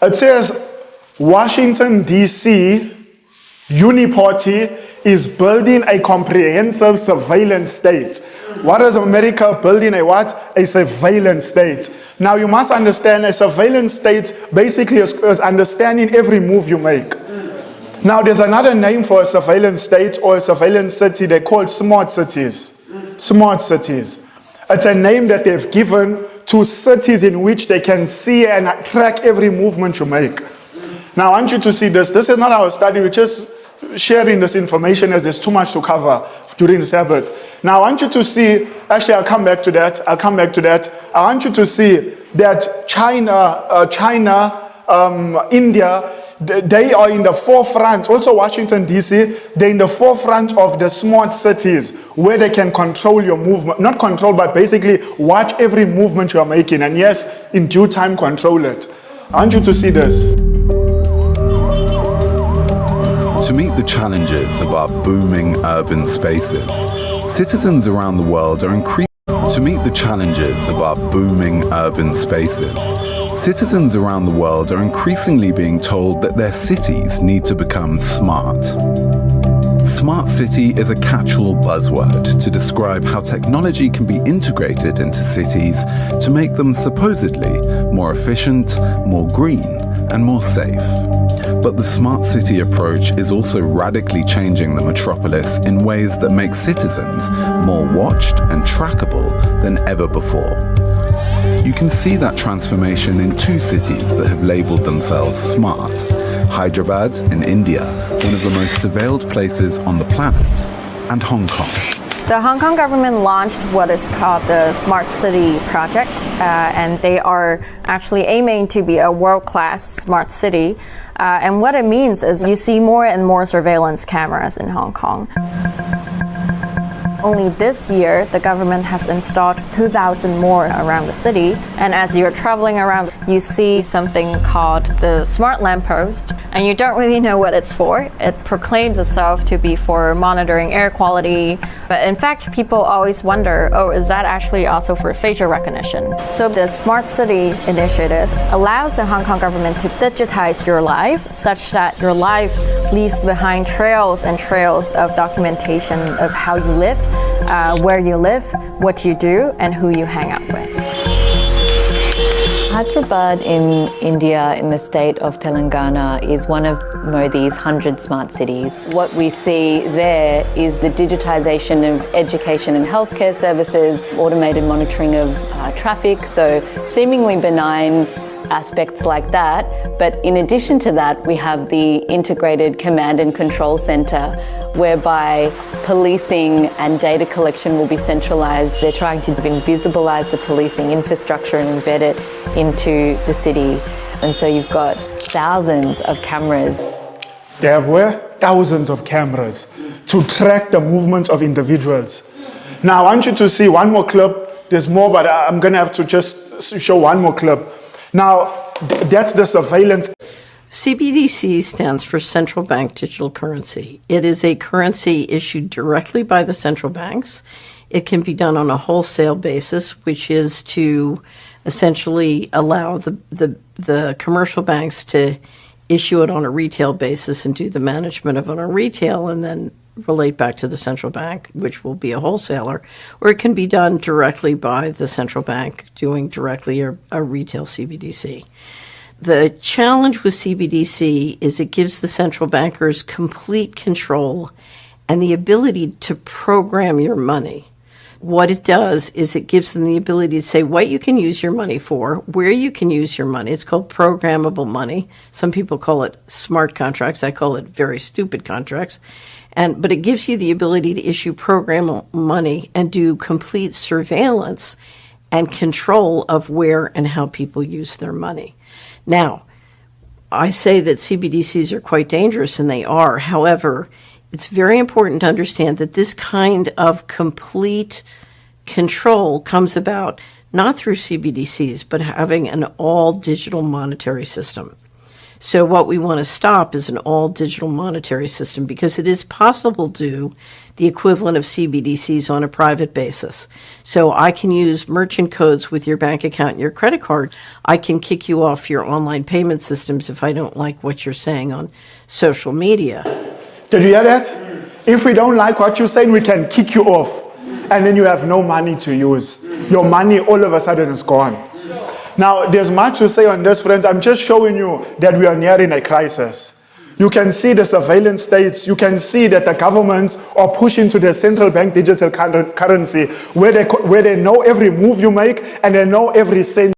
It says Washington, D.C. Uniparty is building a comprehensive surveillance state. What is America building? A what? A surveillance state. Now you must understand a surveillance state basically is understanding every move you make. Now there's another name for a surveillance state or a surveillance city. They're called smart cities. Smart cities. It's a name that they've given to cities in which they can see and track every movement you make. Now I want you to see this. This is not our study. We're just sharing this information as there's too much to cover during the Sabbath. Now I want you to see, actually I'll come back to that. I want you to see that China, India, they are in the forefront. Also Washington, D.C., they're in the forefront of the smart cities where they can control your movement. Not control, but basically watch every movement you're making. And yes, in due time, control it. I want you to see this. To meet the challenges of our booming urban spaces, citizens around the world are increasingly being told that their cities need to become smart. Smart city is a catch-all buzzword to describe how technology can be integrated into cities to make them supposedly more efficient, more green, and more safe. But the smart city approach is also radically changing the metropolis in ways that make citizens more watched and trackable than ever before. You can see that transformation in two cities that have labeled themselves smart. Hyderabad in India, one of the most surveilled places on the planet, and Hong Kong. The Hong Kong government launched what is called the Smart City Project, and they are actually aiming to be a world-class smart city. And what it means is you see more and more surveillance cameras in Hong Kong. Only this year, the government has installed 2,000 more around the city. And as you're traveling around, you see something called the smart lamppost, and you don't really know what it's for. It proclaims itself to be for monitoring air quality. But in fact, people always wonder, oh, is that actually also for facial recognition? So the Smart City initiative allows the Hong Kong government to digitize your life such that your life leaves behind trails and trails of documentation of how you live, where you live, what you do, and who you hang out with. Hyderabad in India, in the state of Telangana, is one of Modi's 100 smart cities. What we see there is the digitization of education and healthcare services, automated monitoring of traffic, so seemingly benign aspects like that. But in addition to that, we have the integrated command and control center, whereby policing and data collection will be centralized. They're trying to invisibilize the policing infrastructure and embed it into the city. And so you've got thousands of cameras. They have where? Thousands of cameras to track the movements of individuals. Now I want you to see one more clip. There's more, but I'm going to have to just show one more clip. Now, that's the surveillance. CBDC stands for Central Bank Digital Currency. It is a currency issued directly by the central banks. It can be done on a wholesale basis, which is to essentially allow the commercial banks to issue it on a retail basis and do the management of it on retail and then relate back to the central bank, which will be a wholesaler, or it can be done directly by the central bank doing directly a retail CBDC. The challenge with CBDC is it gives the central bankers complete control and the ability to program your money. What it does is it gives them the ability to say what you can use your money for, where you can use your money. It's called programmable money. Some people call it smart contracts. I call it very stupid contracts. But it gives you the ability to issue programmable money and do complete surveillance and control of where and how people use their money. Now, I say that CBDCs are quite dangerous, and they are. However, it's very important to understand that this kind of complete control comes about not through CBDCs, but having an all-digital monetary system. So what we want to stop is an all digital monetary system, because it is possible to do the equivalent of CBDCs on a private basis. So I can use merchant codes with your bank account and your credit card. I can kick you off your online payment systems if I don't like what you're saying on social media. Did you hear that? If we don't like what you're saying, we can kick you off. And then you have no money to use. Your money all of a sudden is gone. Now, there's much to say on this, friends. I'm just showing you that we are nearing a crisis. You can see the surveillance states. You can see that the governments are pushing to the central bank digital currency, where they know every move you make and they know every cent